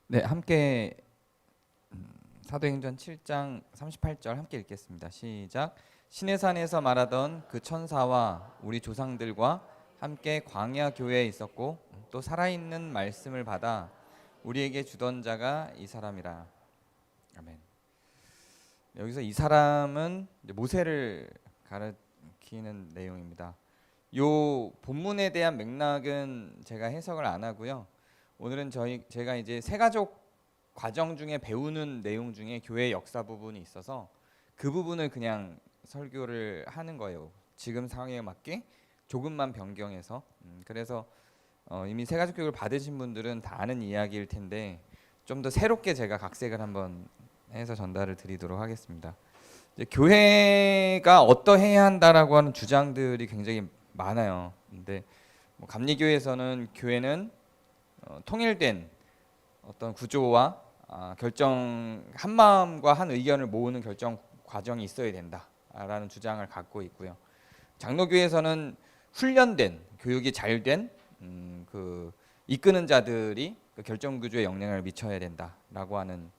네, 함께 사도행전 7장 38절 함께 읽겠습니다. 시작. 시내산에서 말하던 그 천사와 우리 조상들과 함께 광야 교회에 있었고 또 살아있는 말씀을 받아 우리에게 주던 자가 이 사람이라. 아멘. 여기서 이 사람은 모세를 가리키는 내용입니다. 요 본문에 대한 맥락은 제가 해석을 안 하고요. 오늘은 제가 이제 세가족 과정 중에 배우는 내용 중에 교회 역사 부분이 있어서 그 부분을 그냥 설교를 하는 거예요. 지금 상황에 맞게 조금만 변경해서. 그래서 이미 세가족 교육을 받으신 분들은 다 아는 이야기일 텐데 좀 더 새롭게 제가 각색을 한번 해서 전달을 드리도록 하겠습니다. 이제 교회가 어떠해야 한다라고 하는 주장들이 굉장히 많아요. 근데 뭐 감리교에서는 교회는 통일된 어떤 구조와 결정 한 마음과 한 의견을 모으는 결정 과정이 있어야 된다라는 주장을 갖고 있고요. 장로교에서는 훈련된 교육이 잘된 그 이끄는 자들이 그 결정 구조에 영향을 미쳐야 된다라고 하는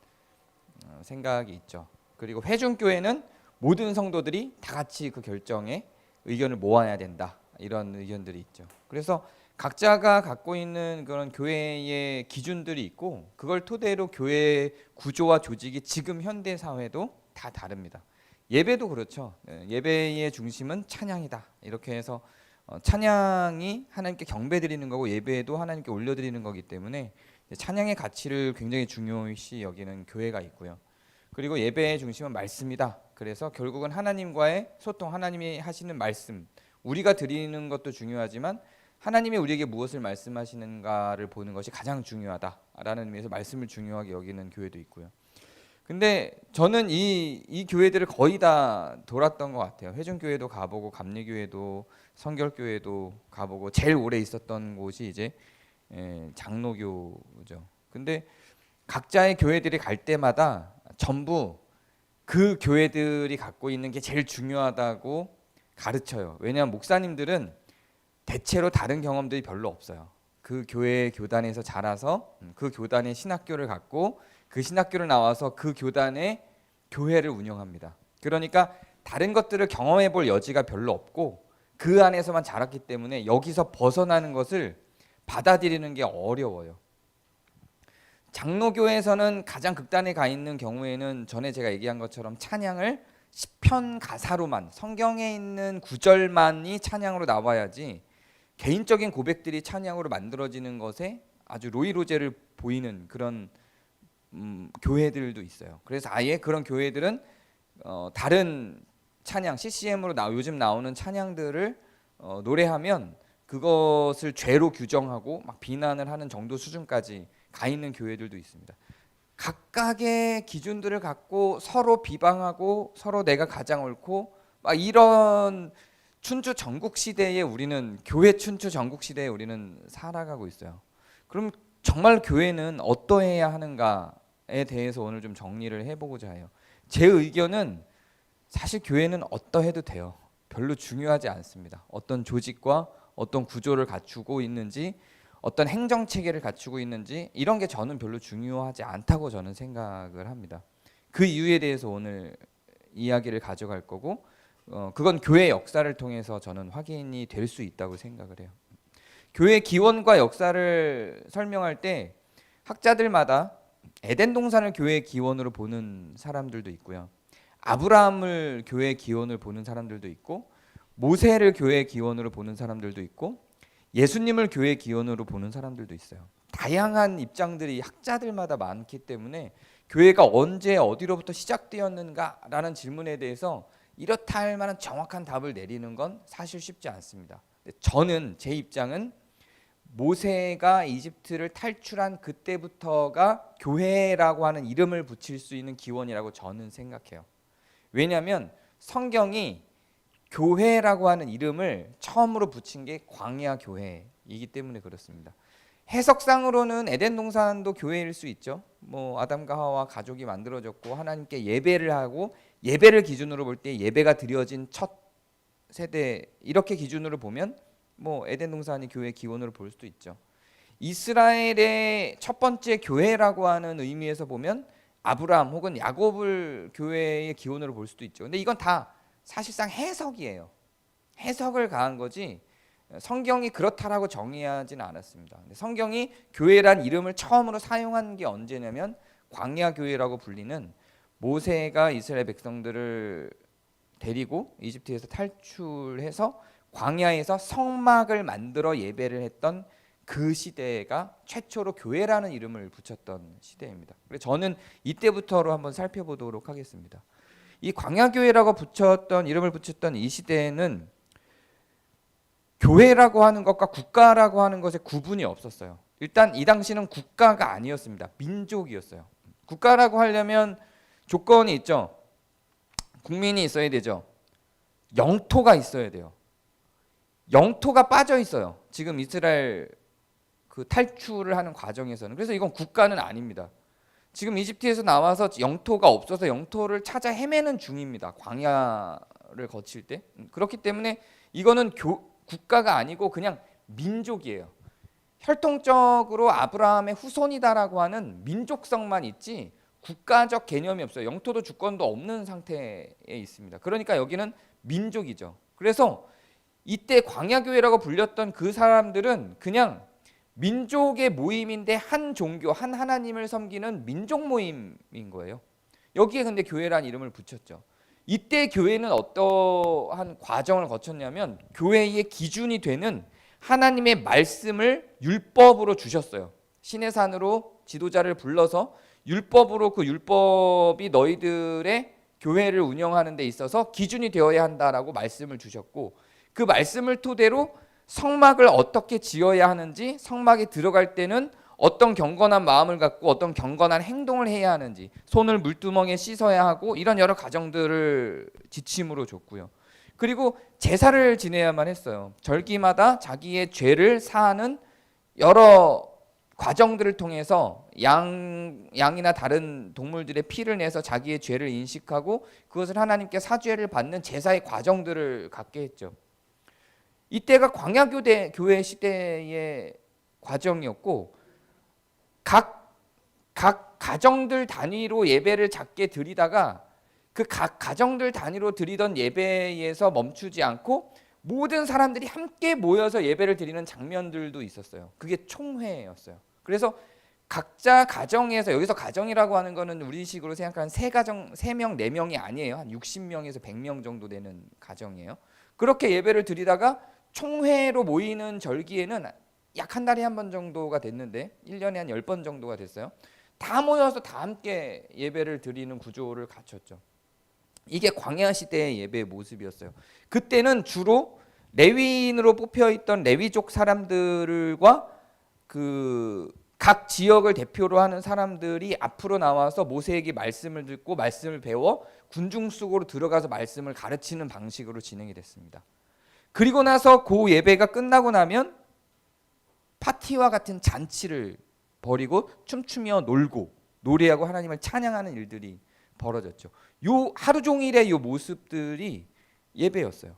생각이 있죠. 그리고 회중교회는 모든 성도들이 다 같이 그 결정에 의견을 모아야 된다 이런 의견들이 있죠. 그래서 각자가 갖고 있는 그런 교회의 기준들이 있고 그걸 토대로 교회 구조와 조직이 지금 현대 사회도 다 다릅니다. 예배도 그렇죠. 예배의 중심은 찬양이다. 이렇게 해서 찬양이 하나님께 경배드리는 거고 예배도 하나님께 올려드리는 거기 때문에 찬양의 가치를 굉장히 중요시 여기는 교회가 있고요. 그리고 예배의 중심은 말씀이다. 그래서 결국은 하나님과의 소통, 하나님이 하시는 말씀, 우리가 드리는 것도 중요하지만 하나님이 우리에게 무엇을 말씀하시는가를 보는 것이 가장 중요하다라는 의미에서 말씀을 중요하게 여기는 교회도 있고요. 근데 저는 이 교회들을 거의 다 돌았던 것 같아요. 회중교회도 가보고 감리교회도 성결교회도 가보고 제일 오래 있었던 곳이 이제 장로교죠. 근데 각자의 교회들이 갈 때마다 전부 그 교회들이 갖고 있는 게 제일 중요하다고 가르쳐요. 왜냐하면 목사님들은 대체로 다른 경험들이 별로 없어요. 그 교회 교단에서 자라서 그 교단의 신학교를 갖고 그 신학교를 나와서 그 교단의 교회를 운영합니다. 그러니까 다른 것들을 경험해 볼 여지가 별로 없고 그 안에서만 자랐기 때문에 여기서 벗어나는 것을 받아들이는 게 어려워요. 장로교에서는 가장 극단에 가 있는 경우에는 전에 제가 얘기한 것처럼 찬양을 시편 가사로만 성경에 있는 구절만이 찬양으로 나와야지 개인적인 고백들이 찬양으로 만들어지는 것에 아주 로이로제를 보이는 그런 교회들도 있어요. 그래서 아예 그런 교회들은 다른 찬양 CCM으로 요즘 나오는 찬양들을 노래하면 그것을 죄로 규정하고 막 비난을 하는 정도 수준까지 가 있는 교회들도 있습니다. 각각의 기준들을 갖고 서로 비방하고 서로 내가 가장 옳고 막 이런 춘추 전국 시대에 우리는 교회 춘추 전국 시대에 우리는 살아가고 있어요. 그럼 정말 교회는 어떠해야 하는가에 대해서 오늘 좀 정리를 해보고자 해요. 제 의견은 사실 교회는 어떠해도 돼요. 별로 중요하지 않습니다. 어떤 조직과 어떤 구조를 갖추고 있는지 어떤 행정 체계를 갖추고 있는지 이런 게 저는 별로 중요하지 않다고 저는 생각을 합니다. 그 이유에 대해서 오늘 이야기를 가져갈 거고 그건 교회 역사를 통해서 저는 확인이 될 수 있다고 생각을 해요. 교회 기원과 역사를 설명할 때 학자들마다 에덴 동산을 교회의 기원으로 보는 사람들도 있고요. 아브라함을 교회의 기원으로 보는 사람들도 있고 모세를 교회의 기원으로 보는 사람들도 있고 예수님을 교회의 기원으로 보는 사람들도 있어요. 다양한 입장들이 학자들마다 많기 때문에 교회가 언제 어디로부터 시작되었는가라는 질문에 대해서 이렇다 할 만한 정확한 답을 내리는 건 사실 쉽지 않습니다. 저는 제 입장은 모세가 이집트를 탈출한 그때부터가 교회라고 하는 이름을 붙일 수 있는 기원이라고 저는 생각해요. 왜냐하면 성경이 교회라고 하는 이름을 처음으로 붙인 게 광야 교회이기 때문에 그렇습니다. 해석상으로는 에덴 동산도 교회일 수 있죠. 뭐 아담과 하와 가족이 만들어졌고 하나님께 예배를 하고 예배를 기준으로 볼 때 예배가 드려진 첫 세대 이렇게 기준으로 보면 뭐 에덴 동산이 교회의 기원으로 볼 수도 있죠. 이스라엘의 첫 번째 교회라고 하는 의미에서 보면 아브라함 혹은 야곱을 교회의 기원으로 볼 수도 있죠. 근데 이건 다 사실상 해석이에요. 해석을 가한 거지 성경이 그렇다라고 정의하지는 않았습니다. 근데 성경이 교회란 이름을 처음으로 사용한 게 언제냐면 광야 교회라고 불리는 모세가 이스라엘 백성들을 데리고 이집트에서 탈출해서 광야에서 성막을 만들어 예배를 했던 그 시대가 최초로 교회라는 이름을 붙였던 시대입니다. 그래서 저는 이때부터로 한번 살펴보도록 하겠습니다. 이 광야교회라고 이름을 붙였던 이 시대에는 교회라고 하는 것과 국가라고 하는 것에 구분이 없었어요. 일단 이 당시는 국가가 아니었습니다. 민족이었어요. 국가라고 하려면 조건이 있죠. 국민이 있어야 되죠. 영토가 있어야 돼요. 영토가 빠져 있어요. 지금 이스라엘 그 탈출을 하는 과정에서는. 그래서 이건 국가는 아닙니다. 지금 이집트에서 나와서 영토가 없어서 영토를 찾아 헤매는 중입니다. 광야를 거칠 때. 그렇기 때문에 이거는 국가가 아니고 그냥 민족이에요. 혈통적으로 아브라함의 후손이다라고 하는 민족성만 있지 국가적 개념이 없어요. 영토도 주권도 없는 상태에 있습니다. 그러니까 여기는 민족이죠. 그래서 이때 광야교회라고 불렸던 그 사람들은 그냥 민족의 모임인데 한 종교, 한 하나님을 섬기는 민족 모임인 거예요. 여기에 근데 교회란 이름을 붙였죠. 이때 교회는 어떠한 과정을 거쳤냐면 교회의 기준이 되는 하나님의 말씀을 율법으로 주셨어요. 시내산으로 지도자를 불러서 율법으로 그 율법이 너희들의 교회를 운영하는 데 있어서 기준이 되어야 한다라고 말씀을 주셨고 그 말씀을 토대로 성막을 어떻게 지어야 하는지 성막에 들어갈 때는 어떤 경건한 마음을 갖고 어떤 경건한 행동을 해야 하는지 손을 물두멍에 씻어야 하고 이런 여러 과정들을 지침으로 줬고요. 그리고 제사를 지내야만 했어요. 절기마다 자기의 죄를 사하는 여러 과정들을 통해서 양이나 다른 동물들의 피를 내서 자기의 죄를 인식하고 그것을 하나님께 사죄를 받는 제사의 과정들을 갖게 했죠. 이때가 광야교회 시대의 과정이었고 각 가정들 단위로 예배를 작게 드리다가 그 각 가정들 단위로 드리던 예배에서 멈추지 않고 모든 사람들이 함께 모여서 예배를 드리는 장면들도 있었어요. 그게 총회였어요. 그래서 각자 가정에서 여기서 가정이라고 하는 거는 우리식으로 생각하는 세 가정, 3명, 4명이 아니에요. 한 60명에서 100명 정도 되는 가정이에요. 그렇게 예배를 드리다가 총회로 모이는 절기에는 약 한 달에 한 번 정도가 됐는데 1년에 한 10번 정도가 됐어요. 다 모여서 다 함께 예배를 드리는 구조를 갖췄죠. 이게 광야 시대의 예배의 모습이었어요. 그때는 주로 레위인으로 뽑혀 있던 레위족 사람들과 그 각 지역을 대표로 하는 사람들이 앞으로 나와서 모세에게 말씀을 듣고 말씀을 배워 군중 속으로 들어가서 말씀을 가르치는 방식으로 진행이 됐습니다. 그리고 나서 그 예배가 끝나고 나면 파티와 같은 잔치를 벌이고 춤추며 놀고 노래하고 하나님을 찬양하는 일들이 벌어졌죠. 요 하루 종일의 요 모습들이 예배였어요.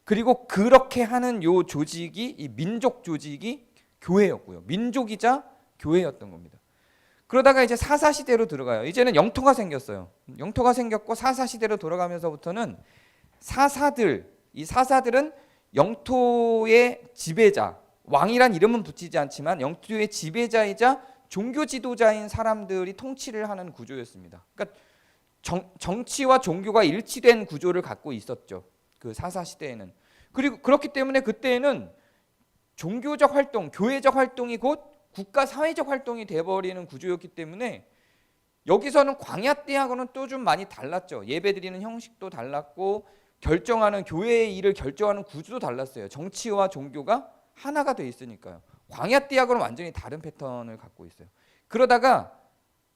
그리고 그렇게 하는 요 조직이 이 민족 조직이 교회였고요. 민족이자 교회였던 겁니다. 그러다가 이제 사사시대로 들어가요. 이제는 영토가 생겼어요. 영토가 생겼고 사사시대로 돌아가면서부터는 이 사사들은 영토의 지배자, 왕이란 이름은 붙이지 않지만 영토의 지배자이자 종교 지도자인 사람들이 통치를 하는 구조였습니다. 그러니까 정치와 종교가 일치된 구조를 갖고 있었죠. 그 사사시대에는. 그리고 그렇기 때문에 그때에는 종교적 활동, 교회적 활동이 곧 국가 사회적 활동이 돼버리는 구조였기 때문에 여기서는 광야 때하고는 또 좀 많이 달랐죠. 예배드리는 형식도 달랐고 결정하는 교회의 일을 결정하는 구조도 달랐어요. 정치와 종교가 하나가 돼 있으니까요. 광야 때하고는 완전히 다른 패턴을 갖고 있어요. 그러다가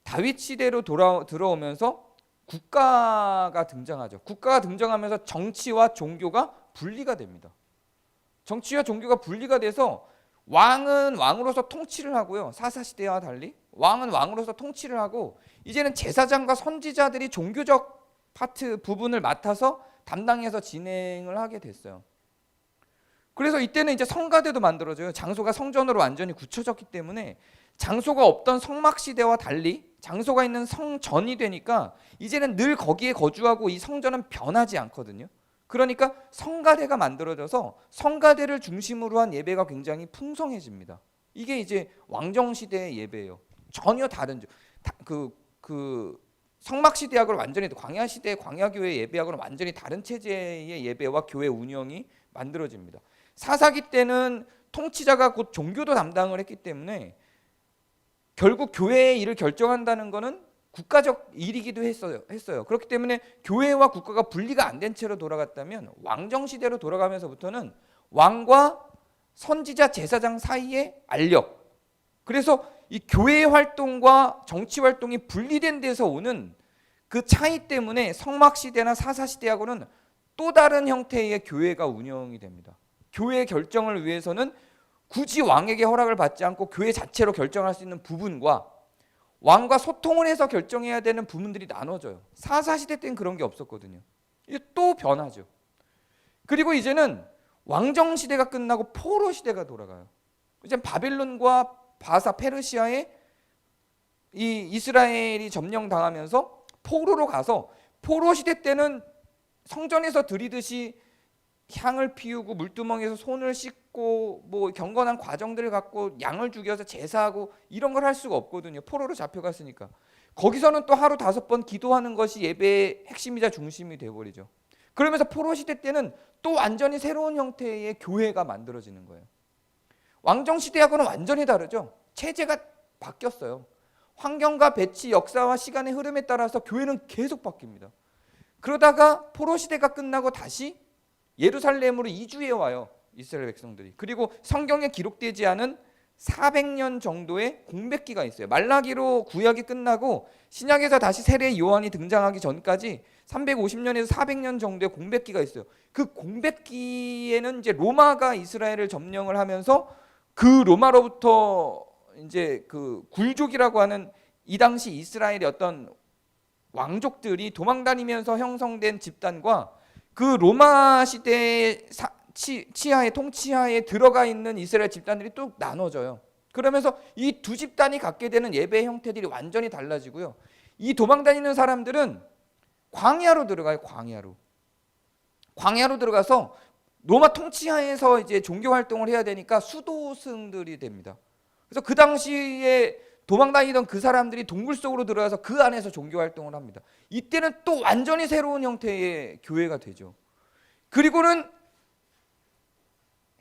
다윗 시대로 들어오면서 국가가 등장하죠. 국가가 등장하면서 정치와 종교가 분리가 됩니다. 정치와 종교가 분리가 돼서 왕은 왕으로서 통치를 하고요. 사사시대와 달리 왕은 왕으로서 통치를 하고 이제는 제사장과 선지자들이 종교적 부분을 맡아서 담당해서 진행을 하게 됐어요. 그래서 이때는 이제 성가대도 만들어져요. 장소가 성전으로 완전히 굳혀졌기 때문에 장소가 없던 성막 시대와 달리 장소가 있는 성전이 되니까 이제는 늘 거기에 거주하고 이 성전은 변하지 않거든요. 그러니까 성가대가 만들어져서 성가대를 중심으로 한 예배가 굉장히 풍성해집니다. 이게 이제 왕정 시대의 예배예요. 전혀 다른 그 성막 시대하고는 완전히 광야 시대 광야 교회 예배하고는 완전히 다른 체제의 예배와 교회 운영이 만들어집니다. 사사기 때는 통치자가 곧 종교도 담당을 했기 때문에 결국 교회의 일을 결정한다는 것은 국가적 일이기도 했어요. 그렇기 때문에 교회와 국가가 분리가 안 된 채로 돌아갔다면 왕정 시대로 돌아가면서부터는 왕과 선지자 제사장 사이의 알력, 그래서 이 교회 활동과 정치 활동이 분리된 데서 오는 그 차이 때문에 성막 시대나 사사 시대하고는 또 다른 형태의 교회가 운영이 됩니다. 교회의 결정을 위해서는 굳이 왕에게 허락을 받지 않고 교회 자체로 결정할 수 있는 부분과 왕과 소통을 해서 결정해야 되는 부분들이 나눠져요. 사사시대 때는 그런 게 없었거든요. 이게 또 변하죠. 그리고 이제는 왕정시대가 끝나고 포로시대가 돌아가요. 이제 바벨론과 바사 페르시아에 이 이스라엘이 점령당하면서 포로로 가서 포로시대 때는 성전에서 드리듯이 향을 피우고 물두멍에서 손을 씻고 뭐 경건한 과정들을 갖고 양을 죽여서 제사하고 이런 걸 할 수가 없거든요. 포로로 잡혀갔으니까. 거기서는 또 하루 5번 기도하는 것이 예배의 핵심이자 중심이 되어버리죠. 그러면서 포로 시대 때는 또 완전히 새로운 형태의 교회가 만들어지는 거예요. 왕정 시대하고는 완전히 다르죠. 체제가 바뀌었어요. 환경과 배치, 역사와 시간의 흐름에 따라서 교회는 계속 바뀝니다. 그러다가 포로 시대가 끝나고 다시 예루살렘으로 이주해 와요. 이스라엘 백성들이. 그리고 성경에 기록되지 않은 400년 정도의 공백기가 있어요. 말라기로 구약이 끝나고 신약에서 다시 세례 요한이 등장하기 전까지 350년에서 400년 정도의 공백기가 있어요. 그 공백기에는 이제 로마가 이스라엘을 점령을 하면서 그 로마로부터 이제 그 굴족이라고 하는 이 당시 이스라엘의 어떤 왕족들이 도망다니면서 형성된 집단과 그 로마 시대의 치하에 통치하에 들어가 있는 이스라엘 집단들이 또 나눠져요. 그러면서 이 두 집단이 갖게 되는 예배 형태들이 완전히 달라지고요. 이 도망다니는 사람들은 광야로 들어가요. 광야로 들어가서 로마 통치하에서 이제 종교 활동을 해야 되니까 수도승들이 됩니다. 그래서 그 당시에 도망다니던 그 사람들이 동굴 속으로 들어가서 그 안에서 종교 활동을 합니다. 이때는 또 완전히 새로운 형태의 교회가 되죠. 그리고는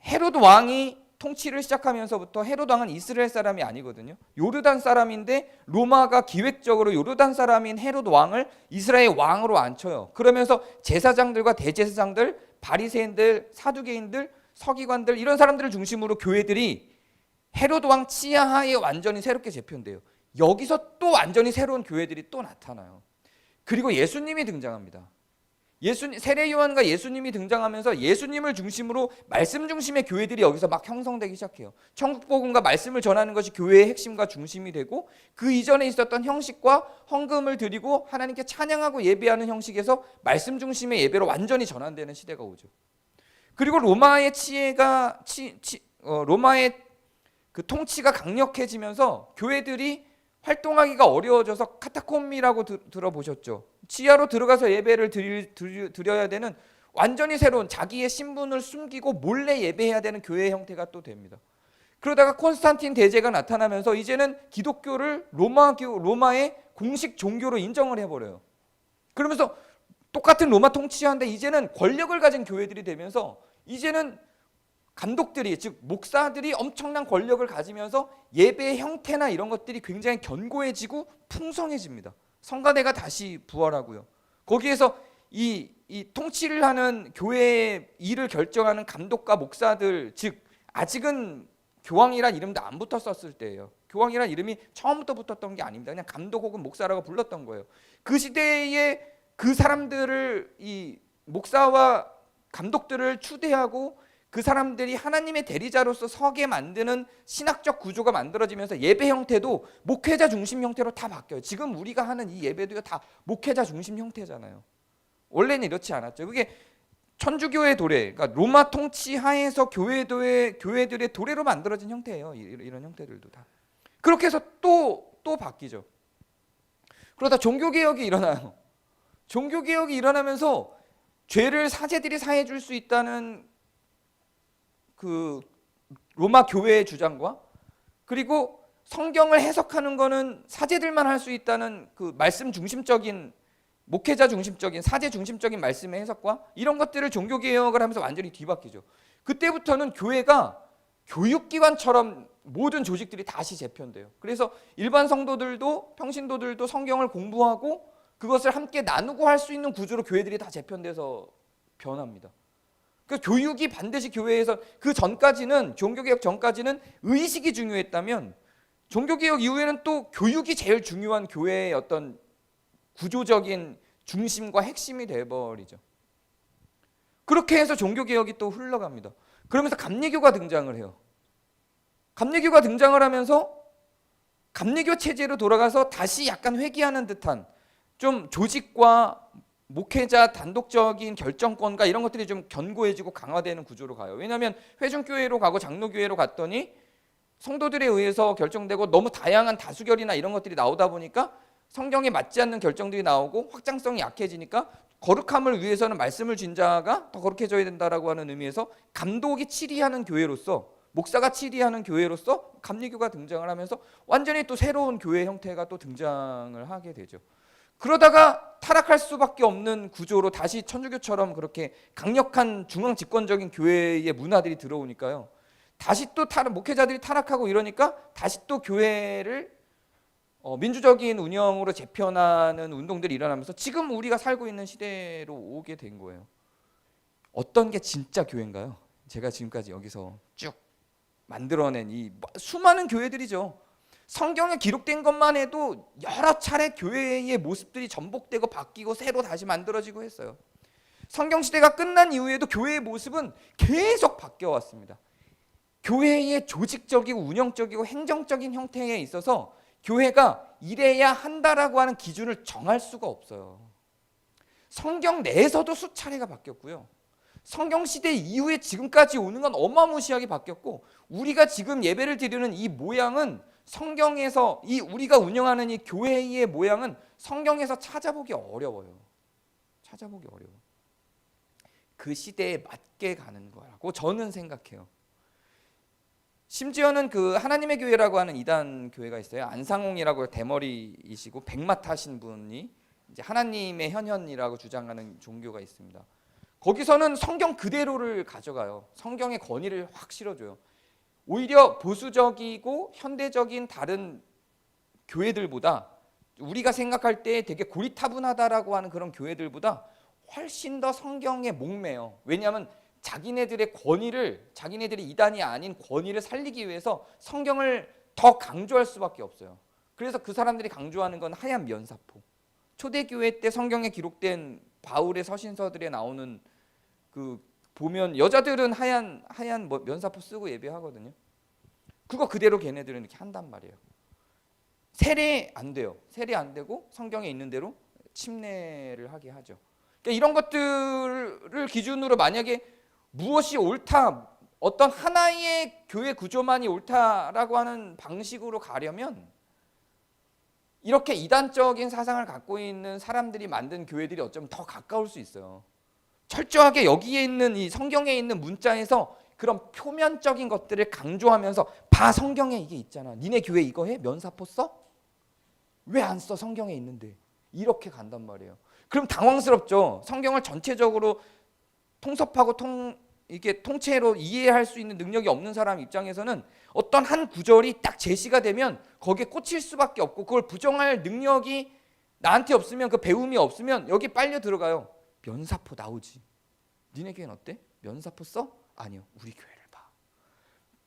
헤롯 왕이 통치를 시작하면서부터 헤롯 왕은 이스라엘 사람이 아니거든요. 요르단 사람인데 로마가 기획적으로 요르단 사람인 헤롯 왕을 이스라엘 왕으로 앉혀요. 그러면서 제사장들과 대제사장들, 바리새인들, 사두개인들, 서기관들 이런 사람들을 중심으로 교회들이 헤롯 왕 치하하에 완전히 새롭게 재편돼요. 여기서 또 완전히 새로운 교회들이 또 나타나요. 그리고 예수님이 등장합니다. 세례 요한과 예수님이 등장하면서 예수님을 중심으로 말씀 중심의 교회들이 여기서 막 형성되기 시작해요. 천국 복음과 말씀을 전하는 것이 교회의 핵심과 중심이 되고 그 이전에 있었던 형식과 헌금을 드리고 하나님께 찬양하고 예배하는 형식에서 말씀 중심의 예배로 완전히 전환되는 시대가 오죠. 그리고 로마의 로마의 그 통치가 강력해지면서 교회들이 활동하기가 어려워져서 카타콤이라고 들어보셨죠? 지하로 들어가서 예배를 드려야 되는 완전히 새로운 자기의 신분을 숨기고 몰래 예배해야 되는 교회 형태가 또 됩니다. 그러다가 콘스탄틴 대제가 나타나면서 이제는 기독교를 로마의 공식 종교로 인정을 해버려요. 그러면서 똑같은 로마 통치하는데 이제는 권력을 가진 교회들이 되면서 이제는 감독들이 즉 목사들이 엄청난 권력을 가지면서 예배의 형태나 이런 것들이 굉장히 견고해지고 풍성해집니다. 성가대가 다시 부활하고요. 거기에서 이 통치를 하는 교회의 일을 결정하는 감독과 목사들 즉 아직은 교황이란 이름도 안 붙었었을 때예요. 교황이란 이름이 처음부터 붙었던 게 아닙니다. 그냥 감독 혹은 목사라고 불렀던 거예요. 그 시대에 그 사람들을 이 목사와 감독들을 추대하고 그 사람들이 하나님의 대리자로서 서게 만드는 신학적 구조가 만들어지면서 예배 형태도 목회자 중심 형태로 다 바뀌어요. 지금 우리가 하는 이 예배도요 다 목회자 중심 형태잖아요. 원래는 이렇지 않았죠. 그게 천주교의 도래, 그러니까 로마 통치 하에서 교회들의 도래로 만들어진 형태예요. 이런 형태들도 다. 그렇게 해서 또 바뀌죠. 그러다 종교개혁이 일어나요. 종교개혁이 일어나면서 죄를 사제들이 사해 줄 수 있다는 그 로마 교회의 주장과, 그리고 성경을 해석하는 거는 사제들만 할 수 있다는 그 말씀 중심적인, 목회자 중심적인, 사제 중심적인 말씀의 해석과, 이런 것들을 종교개혁을 하면서 완전히 뒤바뀌죠. 그때부터는 교회가 교육기관처럼 모든 조직들이 다시 재편돼요. 그래서 일반 성도들도, 평신도들도 성경을 공부하고 그것을 함께 나누고 할 수 있는 구조로 교회들이 다 재편돼서 변합니다. 그 교육이 반드시 교회에서, 그 전까지는, 종교개혁 전까지는 의식이 중요했다면 종교개혁 이후에는 또 교육이 제일 중요한 교회의 어떤 구조적인 중심과 핵심이 돼버리죠. 그렇게 해서 종교개혁이 또 흘러갑니다. 그러면서 감리교가 등장을 해요. 감리교가 등장을 하면서 감리교 체제로 돌아가서 다시 약간 회귀하는 듯한, 좀 조직과 목회자 단독적인 결정권과 이런 것들이 좀 견고해지고 강화되는 구조로 가요. 왜냐하면 회중교회로 가고 장로교회로 갔더니 성도들에 의해서 결정되고 너무 다양한 다수결이나 이런 것들이 나오다 보니까 성경에 맞지 않는 결정들이 나오고 확장성이 약해지니까 거룩함을 위해서는 말씀을 쥔 자가 더 거룩해져야 된다라고 하는 의미에서 감독이 치리하는 교회로서, 목사가 치리하는 교회로서 감리교가 등장을 하면서 완전히 또 새로운 교회 형태가 또 등장을 하게 되죠. 그러다가 타락할 수밖에 없는 구조로 다시 천주교처럼 그렇게 강력한 중앙 집권적인 교회의 문화들이 들어오니까요, 다시 또 목회자들이 타락하고 이러니까 다시 또 교회를 민주적인 운영으로 재편하는 운동들이 일어나면서 지금 우리가 살고 있는 시대로 오게 된 거예요. 어떤 게 진짜 교회인가요? 제가 지금까지 여기서 쭉 만들어낸 이 수많은 교회들이죠. 성경에 기록된 것만 해도 여러 차례 교회의 모습들이 전복되고 바뀌고 새로 다시 만들어지고 했어요. 성경시대가 끝난 이후에도 교회의 모습은 계속 바뀌어왔습니다. 교회의 조직적이고 운영적이고 행정적인 형태에 있어서 교회가 이래야 한다라고 하는 기준을 정할 수가 없어요. 성경 내에서도 수차례가 바뀌었고요. 성경시대 이후에 지금까지 오는 건 어마무시하게 바뀌었고, 우리가 지금 예배를 드리는 이 모양은 성경에서, 이 우리가 운영하는 이 교회의 모양은 성경에서 찾아보기 어려워요. 찾아보기 어려워요. 그 시대에 맞게 가는 거라고 저는 생각해요. 심지어는 그 하나님의 교회라고 하는 이단 교회가 있어요. 안상홍이라고 대머리이시고 백마 타신 분이 이제 하나님의 현현이라고 주장하는 종교가 있습니다. 거기서는 성경 그대로를 가져가요. 성경의 권위를 확 실어줘요. 오히려 보수적이고 현대적인 다른 교회들보다, 우리가 생각할 때 되게 고리타분하다라고 하는 그런 교회들보다 훨씬 더 성경에 목매요. 왜냐하면 자기네들의 권위를, 자기네들이 이단이 아닌 권위를 살리기 위해서 성경을 더 강조할 수밖에 없어요. 그래서 그 사람들이 강조하는 건 하얀 면사포. 초대교회 때 성경에 기록된 바울의 서신서들에 나오는 그 보면 여자들은 하얀 면사포 쓰고 예배하거든요. 그거 그대로 걔네들은 이렇게 한단 말이에요. 세례 안 돼요. 세례 안 되고 성경에 있는 대로 침례를 하게 하죠. 그러니까 이런 것들을 기준으로 만약에 무엇이 옳다, 어떤 하나의 교회 구조만이 옳다라고 하는 방식으로 가려면 이렇게 이단적인 사상을 갖고 있는 사람들이 만든 교회들이 어쩌면 더 가까울 수 있어요. 철저하게 여기에 있는 이 성경에 있는 문자에서 그런 표면적인 것들을 강조하면서 봐, 성경에 이게 있잖아. 니네 교회 이거 해? 면사포 써? 왜 안 써? 성경에 있는데. 이렇게 간단 말이에요. 그럼 당황스럽죠. 성경을 전체적으로 통섭하고 이게 통째로 이해할 수 있는 능력이 없는 사람 입장에서는 어떤 한 구절이 딱 제시가 되면 거기에 꽂힐 수밖에 없고, 그걸 부정할 능력이 나한테 없으면, 그 배움이 없으면 여기 빨려 들어가요. 면사포 나오지. 니네 교회는 어때? 면사포 써? 아니요. 우리 교회를 봐.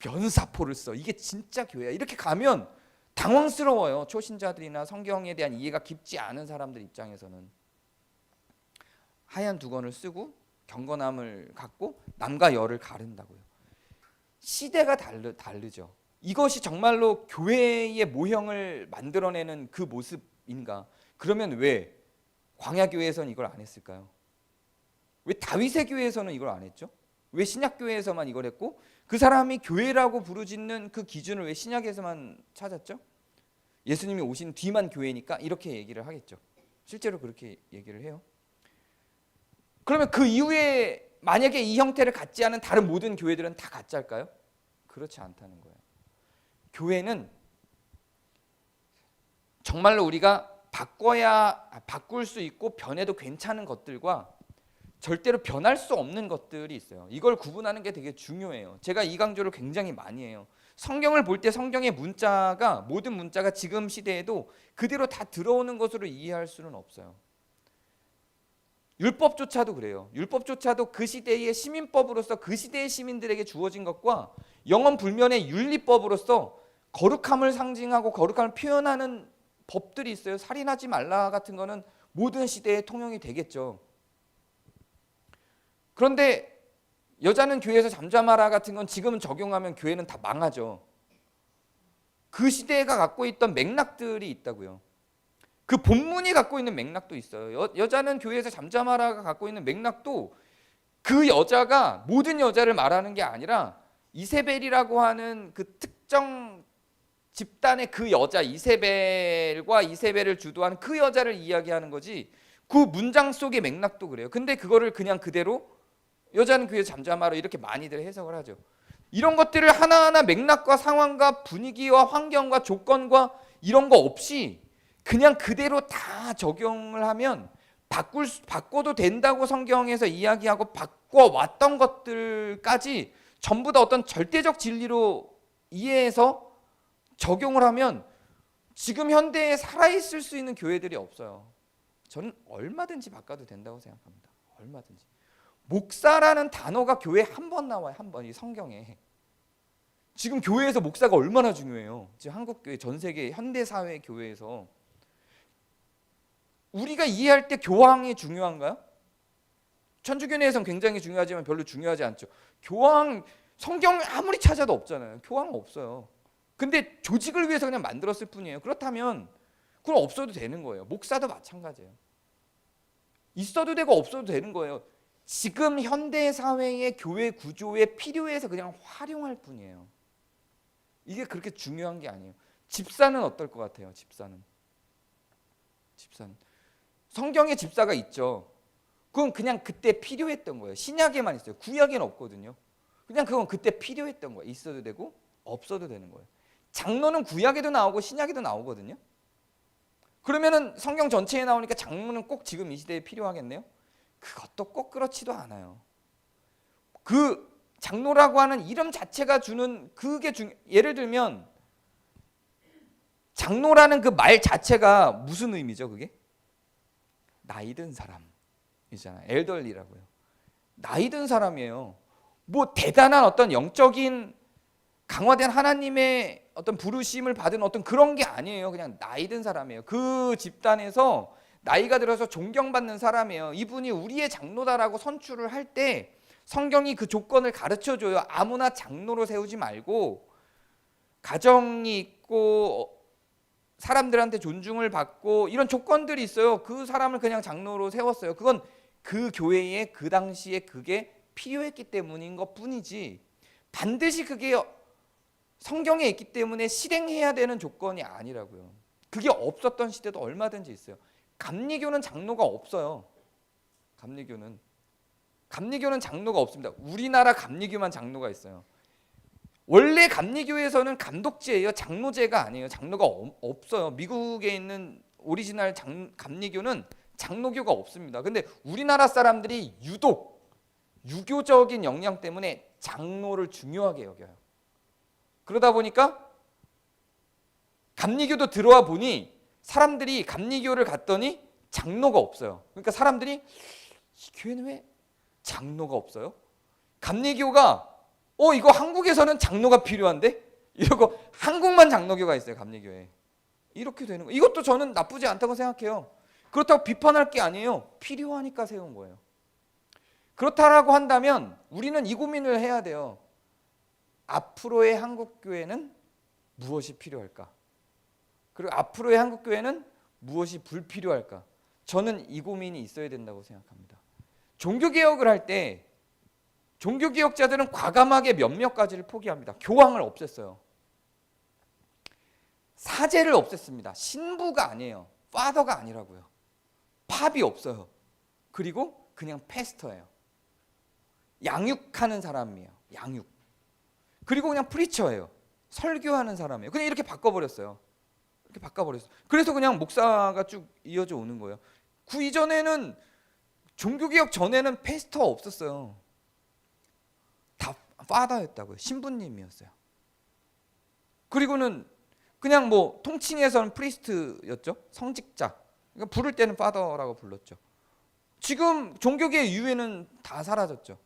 면사포를 써. 이게 진짜 교회야. 이렇게 가면 당황스러워요. 초신자들이나 성경에 대한 이해가 깊지 않은 사람들 입장에서는. 하얀 두건을 쓰고 경건함을 갖고 남과 여를 가른다고요. 시대가 다르죠. 이것이 정말로 교회의 모형을 만들어내는 그 모습인가? 그러면 왜 광야교회에서는 이걸 안 했을까요? 왜 다윗의 교회에서는 이걸 안 했죠? 왜 신약 교회에서만 이걸 했고 그 사람이 교회라고 부르짖는 그 기준을 왜 신약에서만 찾았죠? 예수님이 오신 뒤만 교회니까 이렇게 얘기를 하겠죠. 실제로 그렇게 얘기를 해요. 그러면 그 이후에 만약에 이 형태를 갖지 않은 다른 모든 교회들은 다 가짜일까요? 그렇지 않다는 거예요. 교회는 정말로 우리가 바꿀 수 있고 변해도 괜찮은 것들과 절대로 변할 수 없는 것들이 있어요. 이걸 구분하는 게 되게 중요해요. 제가 이 강조를 굉장히 많이 해요. 성경을 볼 때 성경의 문자가 모든 문자가 지금 시대에도 그대로 다 들어오는 것으로 이해할 수는 없어요. 율법조차도 그래요. 율법조차도 그 시대의 시민법으로서 그 시대의 시민들에게 주어진 것과 영원 불면의 윤리법으로서 거룩함을 상징하고 거룩함을 표현하는 법들이 있어요. 살인하지 말라 같은 거는 모든 시대에 통용이 되겠죠. 그런데 여자는 교회에서 잠잠하라 같은 건 지금은 적용하면 교회는 다 망하죠. 그 시대가 갖고 있던 맥락들이 있다고요. 그 본문이 갖고 있는 맥락도 있어요. 여자는 교회에서 잠잠하라가 갖고 있는 맥락도 그 여자가 모든 여자를 말하는 게 아니라 이세벨이라고 하는 그 특정 집단의 그 여자 이세벨과 이세벨을 주도하는 그 여자를 이야기하는 거지 그 문장 속의 맥락도 그래요. 근데 그거를 그냥 그대로 여자는 교회에서 잠잠하라 이렇게 많이들 해석을 하죠. 이런 것들을 하나하나 맥락과 상황과 분위기와 환경과 조건과 이런 거 없이 그냥 그대로 다 적용을 하면 바꿔도 된다고 성경에서 이야기하고 바꿔왔던 것들까지 전부 다 어떤 절대적 진리로 이해해서 적용을 하면 지금 현대에 살아있을 수 있는 교회들이 없어요. 저는 얼마든지 바꿔도 된다고 생각합니다. 얼마든지. 목사라는 단어가 교회에 한 번 나와요. 한 번. 이 성경에. 지금 교회에서 목사가 얼마나 중요해요. 지금 한국교회, 전 세계 현대사회 교회에서. 우리가 이해할 때 교황이 중요한가요? 천주교내에서는 굉장히 중요하지만 별로 중요하지 않죠. 교황, 성경 아무리 찾아도 없잖아요. 교황은 없어요. 근데 조직을 위해서 그냥 만들었을 뿐이에요. 그렇다면 그럼 없어도 되는 거예요. 목사도 마찬가지예요. 있어도 되고 없어도 되는 거예요. 지금 현대 사회의 교회 구조에 필요해서 그냥 활용할 뿐이에요. 이게 그렇게 중요한 게 아니에요. 집사는 어떨 것 같아요? 집사는 성경에 집사가 있죠. 그건 그냥 그때 필요했던 거예요. 신약에만 있어요. 구약에는 없거든요. 그냥 그건 그때 필요했던 거예요. 있어도 되고 없어도 되는 거예요. 장로는 구약에도 나오고 신약에도 나오거든요. 그러면은 성경 전체에 나오니까 장로는 꼭 지금 이 시대에 필요하겠네요? 그것도 꼭 그렇지도 않아요. 그 장로라고 하는 이름 자체가 주는 그게 예를 들면 장로라는 그 말 자체가 무슨 의미죠? 그게? 나이 든 사람이잖아요. 엘덜리라고요. 나이 든 사람이에요. 뭐 대단한 어떤 영적인 강화된 하나님의 어떤 부르심을 받은 어떤 그런 게 아니에요. 그냥 나이 든 사람이에요. 그 집단에서 나이가 들어서 존경받는 사람이에요. 이분이 우리의 장로다라고 선출을 할 때 성경이 그 조건을 가르쳐줘요. 아무나 장로로 세우지 말고 가정이 있고 사람들한테 존중을 받고 이런 조건들이 있어요. 그 사람을 그냥 장로로 세웠어요. 그건 그 교회에 그 당시에 그게 필요했기 때문인 것뿐이지 반드시 그게 성경에 있기 때문에 실행해야 되는 조건이 아니라고요. 그게 없었던 시대도 얼마든지 있어요. 감리교는 장로가 없어요. 감리교는 장로가 없습니다. 우리나라 감리교만 장로가 있어요. 원래 감리교에서는 감독제예요. 장로제가 아니에요. 장로가 없어요. 미국에 있는 오리지널 감리교는 장로교가 없습니다. 근데 우리나라 사람들이 유독 유교적인 역량 때문에 장로를 중요하게 여겨요. 그러다 보니까 감리교도 들어와 보니 사람들이 감리교를 갔더니 장로가 없어요. 그러니까 사람들이 이 교회는 왜 장로가 없어요? 감리교가 이거 한국에서는 장로가 필요한데? 이러고 한국만 장로교가 있어요. 감리교에. 이렇게 되는 거예요. 이것도 저는 나쁘지 않다고 생각해요. 그렇다고 비판할 게 아니에요. 필요하니까 세운 거예요. 그렇다라고 한다면 우리는 이 고민을 해야 돼요. 앞으로의 한국교회는 무엇이 필요할까? 그리고 앞으로의 한국교회는 무엇이 불필요할까? 저는 이 고민이 있어야 된다고 생각합니다. 종교개혁을 할 때 종교개혁자들은 과감하게 몇몇 가지를 포기합니다. 교황을 없앴어요. 사제를 없앴습니다. 신부가 아니에요. 파더가 아니라고요. 팝이 없어요. 그리고 그냥 패스터예요. 양육하는 사람이에요. 양육. 그리고 그냥 프리처예요. 설교하는 사람이에요. 그냥 이렇게 바꿔버렸어요. 이렇게 바꿔버렸어요. 그래서 그냥 목사가 쭉 이어져 오는 거예요. 그 이전에는 종교개혁 전에는 패스터 없었어요. 다 파더였다고요. 신부님이었어요. 그리고는 그냥 뭐 통칭해서는 프리스트였죠. 성직자. 그러니까 부를 때는 파더라고 불렀죠. 지금 종교개혁 이후에는 다 사라졌죠.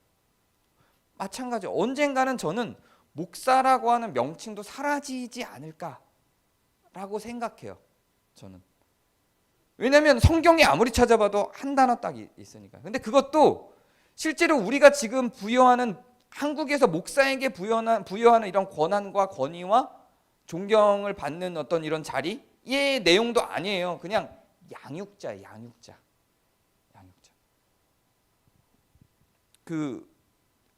마찬가지. 언젠가는 저는 목사라고 하는 명칭도 사라지지 않을까라고 생각해요. 저는. 왜냐하면 성경에 아무리 찾아봐도 한 단어 딱 있으니까. 근데 그것도 실제로 우리가 지금 부여하는 한국에서 목사에게 부여하는 이런 권한과 권위와 존경을 받는 어떤 이런 자리의 내용도 아니에요. 그냥 양육자예요. 양육자.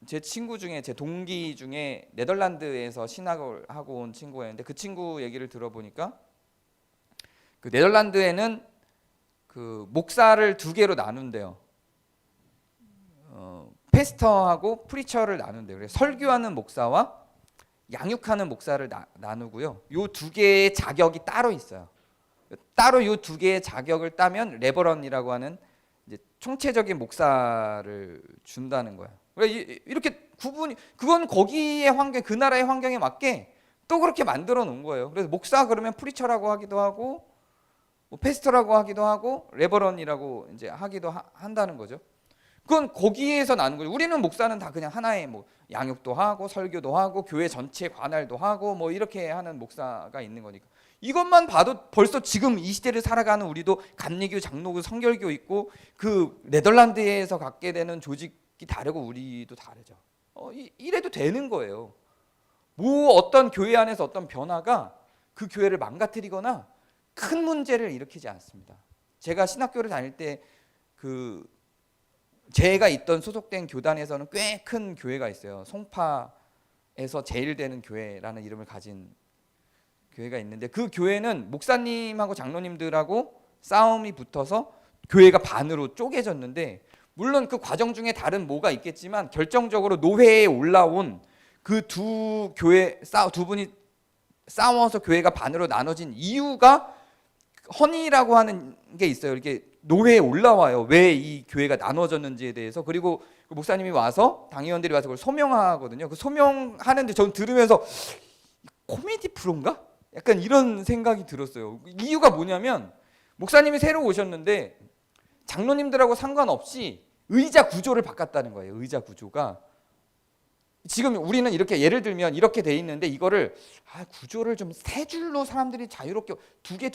제 친구 중에 제 동기 중에 네덜란드에서 신학을 하고 온 친구가 있는데 그 친구 얘기를 들어보니까 그 네덜란드에는 그 목사를 두 개로 나눈대요. 패스터하고 프리처를 나눈대요. 그래서 설교하는 목사와 양육하는 목사를 나누고요. 요 두 개의 자격이 따로 있어요. 따로 요 두 개의 자격을 따면 레버런이라고 하는 이제 총체적인 목사를 준다는 거예요. 이렇게 구분이 그건 거기의 환경, 그 나라의 환경에 맞게 또 그렇게 만들어 놓은 거예요. 그래서 목사 그러면 프리처라고 하기도 하고 뭐 패스터라고 하기도 하고 레버런이라고 이제 하기도 한다는 거죠. 그건 거기에서 나는 거죠. 우리는 목사는 다 그냥 하나의 뭐 양육도 하고 설교도 하고 교회 전체 관할도 하고 뭐 이렇게 하는 목사가 있는 거니까. 이것만 봐도 벌써 지금 이 시대를 살아가는 우리도 감리교, 장로교, 성결교 있고 그 네덜란드에서 갖게 되는 조직이 다르고 우리도 다르죠. 이래도 되는 거예요. 뭐 어떤 교회 안에서 어떤 변화가 그 교회를 망가뜨리거나 큰 문제를 일으키지 않습니다. 제가 신학교를 다닐 때 제가 있던 소속된 교단에서는 꽤 큰 교회가 있어요. 송파에서 제일 되는 교회라는 이름을 가진 교회가 있는데 그 교회는 목사님하고 장로님들하고 싸움이 붙어서 교회가 반으로 쪼개졌는데 물론 그 과정 중에 다른 뭐가 있겠지만 결정적으로 노회에 올라온 그 두 분이 싸워서 교회가 반으로 나눠진 이유가 헌의라고 하는 게 있어요. 이렇게 노회에 올라와요. 왜 이 교회가 나눠졌는지에 대해서. 그리고 그 목사님이 와서 당의원들이 와서 그걸 소명하거든요. 그 소명하는데 전 들으면서 코미디 프로인가? 약간 이런 생각이 들었어요. 이유가 뭐냐면 목사님이 새로 오셨는데 장로님들하고 상관없이 의자 구조를 바꿨다는 거예요. 의자 구조가. 지금 우리는 이렇게 예를 들면 이렇게 돼 있는데 이거를 구조를 좀 세 줄로 사람들이 자유롭게 두 개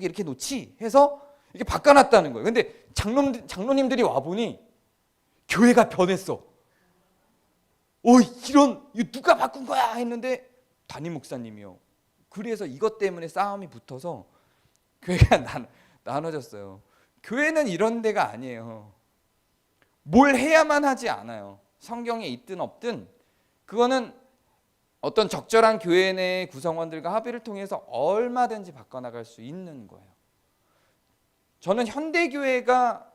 이렇게 놓지 해서 이렇게 바꿔놨다는 거예요. 근데 장로님들이 와보니 교회가 변했어. 이거 누가 바꾼 거야 했는데 담임 목사님이요. 그래서 이것 때문에 싸움이 붙어서 교회가 나눠졌어요. 교회는 이런 데가 아니에요. 뭘 해야만 하지 않아요. 성경에 있든 없든 그거는 어떤 적절한 교회 내 구성원들과 합의를 통해서 얼마든지 바꿔나갈 수 있는 거예요. 저는 현대교회가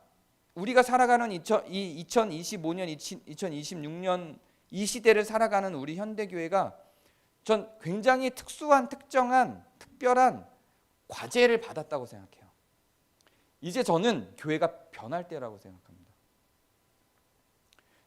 우리가 살아가는 2025년, 2026년 이 시대를 살아가는 우리 현대교회가 전 굉장히 특별한 과제를 받았다고 생각해요. 이제 저는 교회가 변할 때라고 생각합니다.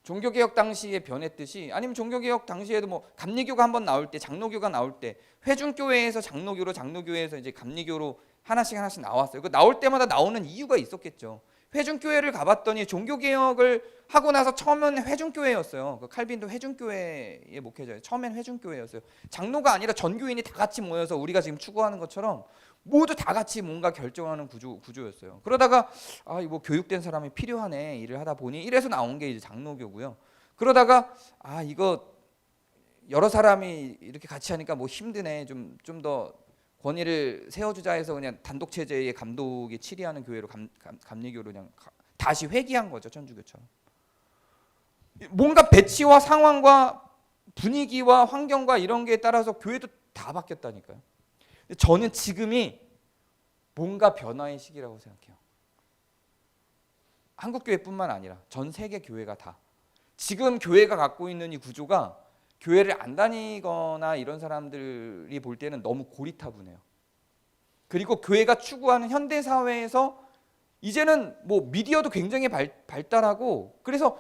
종교개혁 당시에 변했듯이 아니면 종교개혁 당시에도 뭐 감리교가 한번 나올 때 장로교가 나올 때 회중교회에서 장로교로 장로교회에서 이제 감리교로 하나씩 나왔어요. 그 나올 때마다 나오는 이유가 있었겠죠. 회중교회를 가봤더니 종교개혁을 하고 나서 처음엔 회중교회였어요. 그 칼빈도 회중교회에 목회자예요. 처음엔 회중교회였어요. 장로가 아니라 전교인이 다 같이 모여서 우리가 지금 추구하는 것처럼 모두 다 같이 뭔가 결정하는 구조였어요. 그러다가 뭐 교육된 사람이 필요하네 일을 하다 보니 이래서 나온 게 이제 장로교고요. 그러다가 이거 여러 사람이 이렇게 같이 하니까 뭐 힘드네. 좀 더 권위를 세워주자 해서 그냥 단독 체제의 감독이 치리하는 교회로 감리교로 그냥 다시 회귀한 거죠. 천주교처럼. 뭔가 배치와 상황과 분위기와 환경과 이런 게 따라서 교회도 다 바뀌었다니까요. 저는 지금이 뭔가 변화의 시기라고 생각해요. 한국교회뿐만 아니라 전 세계 교회가 다. 지금 교회가 갖고 있는 이 구조가 교회를 안 다니거나 이런 사람들이 볼 때는 너무 고리타분해요. 그리고 교회가 추구하는 현대 사회에서 이제는 뭐 미디어도 굉장히 발달하고, 그래서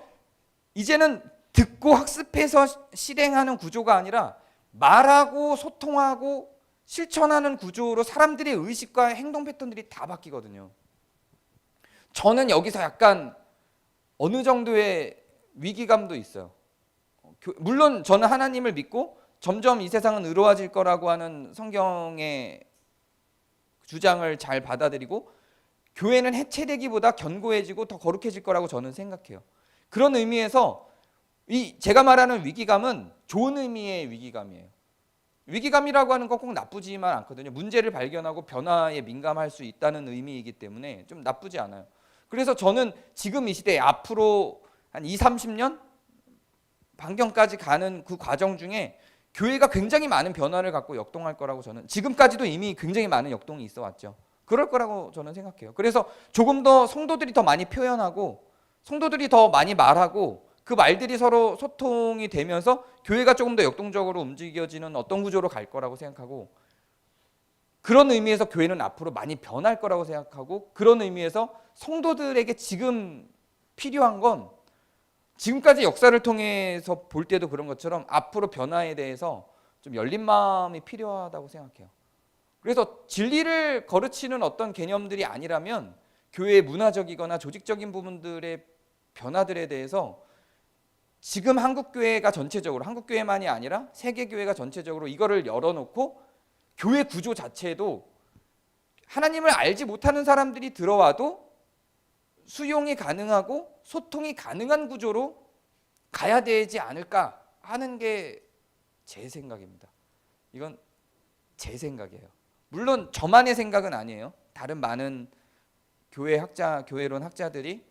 이제는 듣고 학습해서 실행하는 구조가 아니라 말하고 소통하고 실천하는 구조로 사람들의 의식과 행동 패턴들이 다 바뀌거든요. 저는 여기서 약간 어느 정도의 위기감도 있어요. 물론 저는 하나님을 믿고 점점 이 세상은 의로워질 거라고 하는 성경의 주장을 잘 받아들이고, 교회는 해체되기보다 견고해지고 더 거룩해질 거라고 저는 생각해요. 그런 의미에서 제가 말하는 위기감은 좋은 의미의 위기감이에요. 위기감이라고 하는 건 꼭 나쁘지만 않거든요. 문제를 발견하고 변화에 민감할 수 있다는 의미이기 때문에 좀 나쁘지 않아요. 그래서 저는 지금 이 시대에 앞으로 한 20, 30년 반경까지 가는 그 과정 중에 교회가 굉장히 많은 변화를 갖고 역동할 거라고, 저는 지금까지도 이미 굉장히 많은 역동이 있어 왔죠. 그럴 거라고 저는 생각해요. 그래서 조금 더 성도들이 더 많이 표현하고 성도들이 더 많이 말하고 그 말들이 서로 소통이 되면서 교회가 조금 더 역동적으로 움직여지는 어떤 구조로 갈 거라고 생각하고, 그런 의미에서 교회는 앞으로 많이 변할 거라고 생각하고, 그런 의미에서 성도들에게 지금 필요한 건 지금까지 역사를 통해서 볼 때도 그런 것처럼 앞으로 변화에 대해서 좀 열린 마음이 필요하다고 생각해요. 그래서 진리를 거르치는 어떤 개념들이 아니라면 교회의 문화적이거나 조직적인 부분들의 변화들에 대해서 지금 한국교회가 전체적으로, 한국교회만이 아니라 세계교회가 전체적으로 이거를 열어놓고 교회 구조 자체도 하나님을 알지 못하는 사람들이 들어와도 수용이 가능하고 소통이 가능한 구조로 가야 되지 않을까 하는 게 제 생각입니다. 이건 제 생각이에요. 물론 저만의 생각은 아니에요. 다른 많은 교회론 학자들이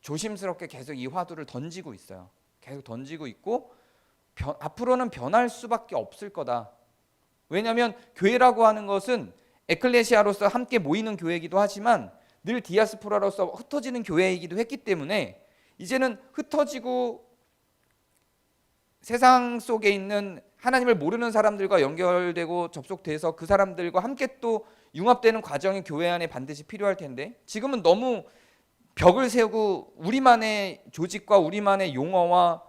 조심스럽게 계속 이 화두를 던지고 있어요. 계속 던지고 있고 앞으로는 변할 수밖에 없을 거다. 왜냐하면 교회라고 하는 것은 에클레시아로서 함께 모이는 교회이기도 하지만 늘 디아스포라로서 흩어지는 교회이기도 했기 때문에 이제는 흩어지고 세상 속에 있는 하나님을 모르는 사람들과 연결되고 접속돼서 그 사람들과 함께 또 융합되는 과정이 교회 안에 반드시 필요할 텐데, 지금은 너무 벽을 세우고 우리만의 조직과 우리만의 용어와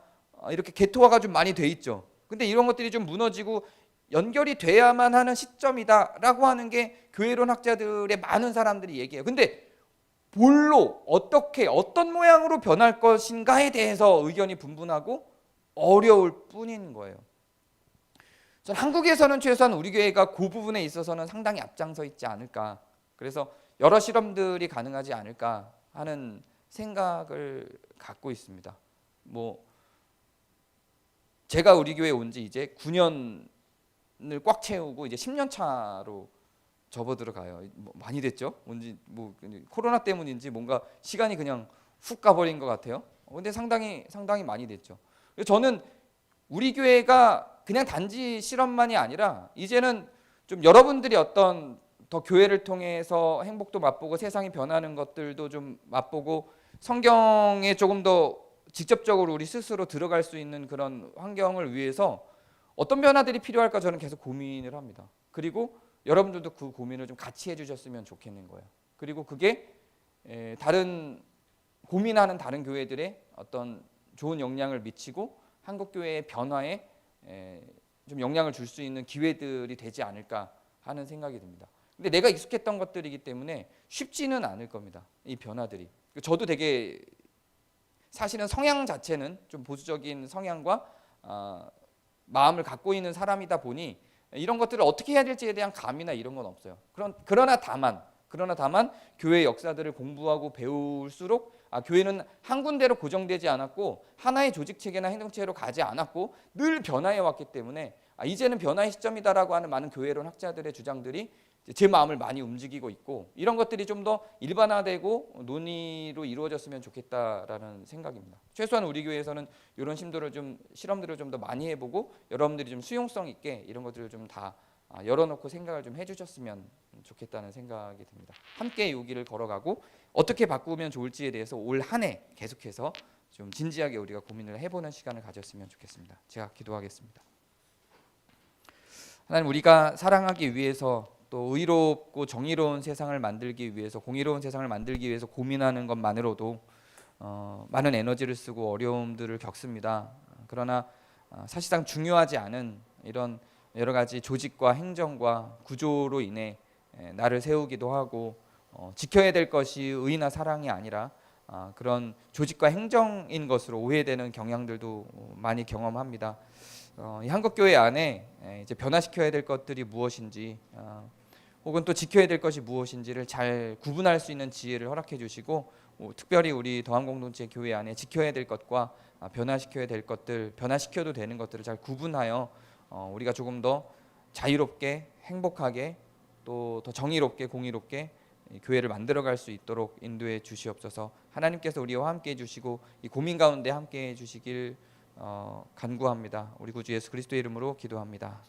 이렇게 개토화가 좀 많이 돼 있죠. 근데 이런 것들이 좀 무너지고 연결이 돼야만 하는 시점이다라고 하는 게 교회론 학자들의 많은 사람들이 얘기해요. 근데 뭘로, 어떻게, 어떤 모양으로 변할 것인가에 대해서 의견이 분분하고 어려울 뿐인 거예요. 전 한국에서는 최소한 우리 교회가 그 부분에 있어서는 상당히 앞장서 있지 않을까, 그래서 여러 실험들이 가능하지 않을까 하는 생각을 갖고 있습니다. 뭐 제가 우리 교회에 온 지 이제 9년을 꽉 채우고 이제 10년 차로 접어들어가요. 뭐 많이 됐죠? 온지 뭐 코로나 때문인지 뭔가 시간이 그냥 훅 가버린 것 같아요. 근데 상당히 많이 됐죠. 저는 우리 교회가 그냥 단지 실험만이 아니라 이제는 좀 여러분들이 어떤 더 교회를 통해서 행복도 맛보고 세상이 변하는 것들도 좀 맛보고 성경에 조금 더 직접적으로 우리 스스로 들어갈 수 있는 그런 환경을 위해서 어떤 변화들이 필요할까 저는 계속 고민을 합니다. 그리고 여러분들도 그 고민을 좀 같이 해주셨으면 좋겠는 거예요. 그리고 그게 고민하는 다른 교회들의 어떤 좋은 영향을 미치고 한국교회의 변화에 좀 영향을 줄 수 있는 기회들이 되지 않을까 하는 생각이 듭니다. 근데 내가 익숙했던 것들이기 때문에 쉽지는 않을 겁니다. 이 변화들이. 저도 되게 사실은 성향 자체는 좀 보수적인 성향과 마음을 갖고 있는 사람이다 보니 이런 것들을 어떻게 해야 될지에 대한 감이나 이런 건 없어요. 그러나 다만 교회 역사들을 공부하고 배울수록 교회는 한 군데로 고정되지 않았고 하나의 조직 체계나 행동체로 가지 않았고 늘 변화해 왔기 때문에 이제는 변화의 시점이다라고 하는 많은 교회론 학자들의 주장들이 제 마음을 많이 움직이고 있고, 이런 것들이 좀 더 일반화되고 논의로 이루어졌으면 좋겠다라는 생각입니다. 최소한 우리 교회에서는 이런 실험들을 좀 더 많이 해보고 여러분들이 좀 수용성 있게 이런 것들을 좀 다 열어놓고 생각을 좀 해주셨으면 좋겠다는 생각이 듭니다. 함께 이 길을 걸어가고 어떻게 바꾸면 좋을지에 대해서 올 한 해 계속해서 좀 진지하게 우리가 고민을 해보는 시간을 가졌으면 좋겠습니다. 제가 기도하겠습니다. 하나님, 우리가 사랑하기 위해서 또 의롭고 정의로운 세상을 만들기 위해서, 공의로운 세상을 만들기 위해서 고민하는 것만으로도 많은 에너지를 쓰고 어려움들을 겪습니다. 그러나 사실상 중요하지 않은 이런 여러 가지 조직과 행정과 구조로 인해 나를 세우기도 하고, 지켜야 될 것이 의나 사랑이 아니라 그런 조직과 행정인 것으로 오해되는 경향들도 많이 경험합니다. 이 한국교회 안에 이제 변화시켜야 될 것들이 무엇인지, 혹은 또 지켜야 될 것이 무엇인지를 잘 구분할 수 있는 지혜를 허락해 주시고, 특별히 우리 더한공동체 교회 안에 지켜야 될 것과 변화시켜야 될 것들, 변화시켜도 되는 것들을 잘 구분하여 우리가 조금 더 자유롭게, 행복하게, 또 더 정의롭게, 공의롭게 교회를 만들어갈 수 있도록 인도해 주시옵소서. 하나님께서 우리와 함께 해주시고 이 고민 가운데 함께 해주시길 간구합니다. 우리 구주 예수 그리스도의 이름으로 기도합니다.